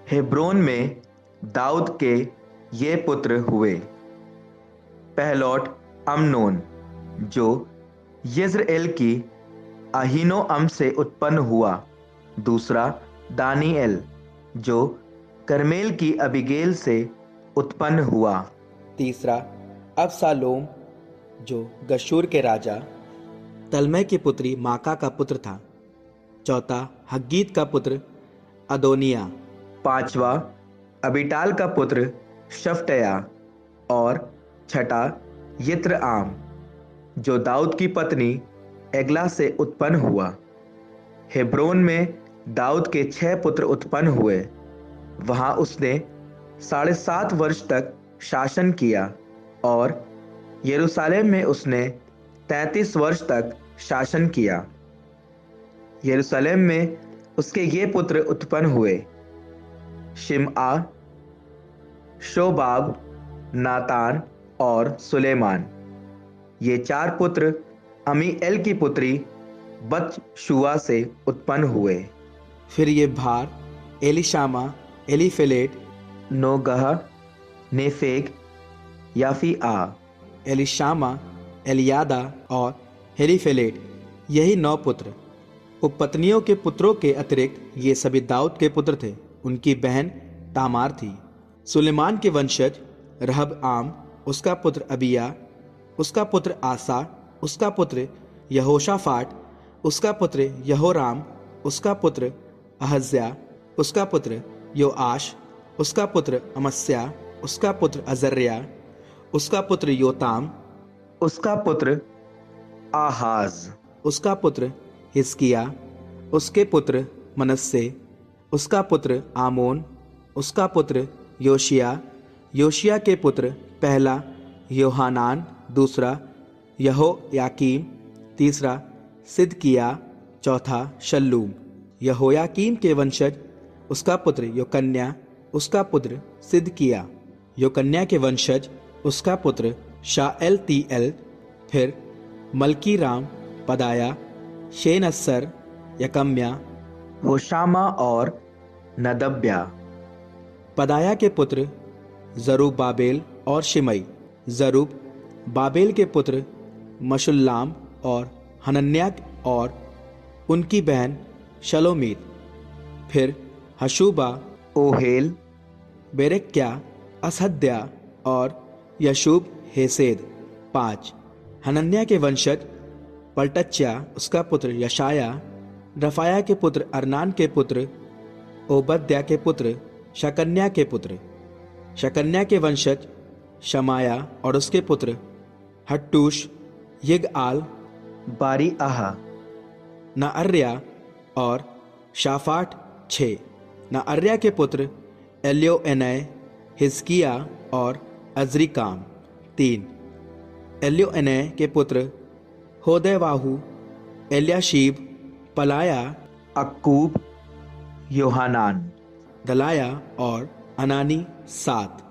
Hebron में दाऊद के ये पुत्र हुए। पहलौठ अम्नोन, जो यिज्रेल की अहीनोअम से उत्पन्न हुआ। दूसरा दानिएल, जो कर्मेल की अबीगेल से उत्पन्न हुआ। तीसरा अबशालोम, जो गशूर के राजा तलमै की पुत्री माका का पुत्र था। चौथा हग्गीत का पुत्र अदोनिया। पांचवा अबीटाल का पुत्र शफ्टया। और छठा यित्रआम, जो दाऊद की पत्नी एगला से उत्पन्न हुआ। हेब्रोन में दाऊद के 6 पुत्र उत्पन्न हुए। वहां उसने 7.5 वर्ष तक शासन किया और यरूशलेम में उसने 33 वर्ष तक शासन किया। यरूशलेम में उसके ये पुत्र उत्पन्न हुए: शिमआ, शोबाब, नातान और सुलेमान। ये 4 पुत्र अमीएल की पुत्री बतशुआ से उत्पन्न हुए। फिर ये भार, एलिशामा, एलीफेलेट, नोगह, नेफेग, याफीआ, एलिशामा, एलियादा और हेलीफेलेट, यही 9 पुत्र। उपपत्नियों के पुत्रों के अतिरिक्त ये सभी दाऊद के पुत्र थे। उनकी बहन तामार थी। सुलेमान के वंशज रहबआम, उसका पुत्र अबिया, उसका पुत्र आसा, उसका पुत्र यहोशाफाट, उसका पुत्र यहोराम, उसका पुत्र अहज्या, उसका पुत्र योआश, उसका पुत्र अमस्या, उसका पुत्र अजर्या, उसका पुत्र योताम, उसका पुत्र आहाज, उसका पुत्र हिजकिया, उसके पुत्र मनस्से, उसका पुत्र आमोन, उसका पुत्र योशिया, योशिया के पुत्र पहला योहानान, दूसरा यहोयाकीम, तीसरा सिदकिया, चौथा शल्लूम। यहोयाकीम के वंशज उसका पुत्र योकन्या, उसका पुत्र सिदकिया। योकन्या के वंशज उसका पुत्र शाएलतीएल, फिर मल्कीराम, पदाया, शेनस्सर, यकम्या, होशामा और नदब्या। पदाया के पुत्र जरूब्बाबेल और शिमई। जरूब बाबेल के पुत्र मशुल्लाम और हनन्याह और उनकी बहन शलोमीत। फिर हशूबा, ओहेल, बेरेक्या, असहद्या और यशूब हेसेद। 5 हनन्याह के वंशज पलटच्या, उसका पुत्र यशाया, रफाया के पुत्र अरनान के पुत्र ओबद्या के पुत्र शकन्या के पुत्र। शकन्या के वंशज शमाया और उसके पुत्र हट्टूश, यिगआल, बारी आहा, नअर्या और शाफाट। 6 नअर्या के पुत्र एल्योएनै, हिजकिया और अजरिकाम। 3 एल्योएनै के पुत्र होदेवाहू, एल्याशीब, पलाया, अक्कूब, योहानान, दलाया और अनानी। 7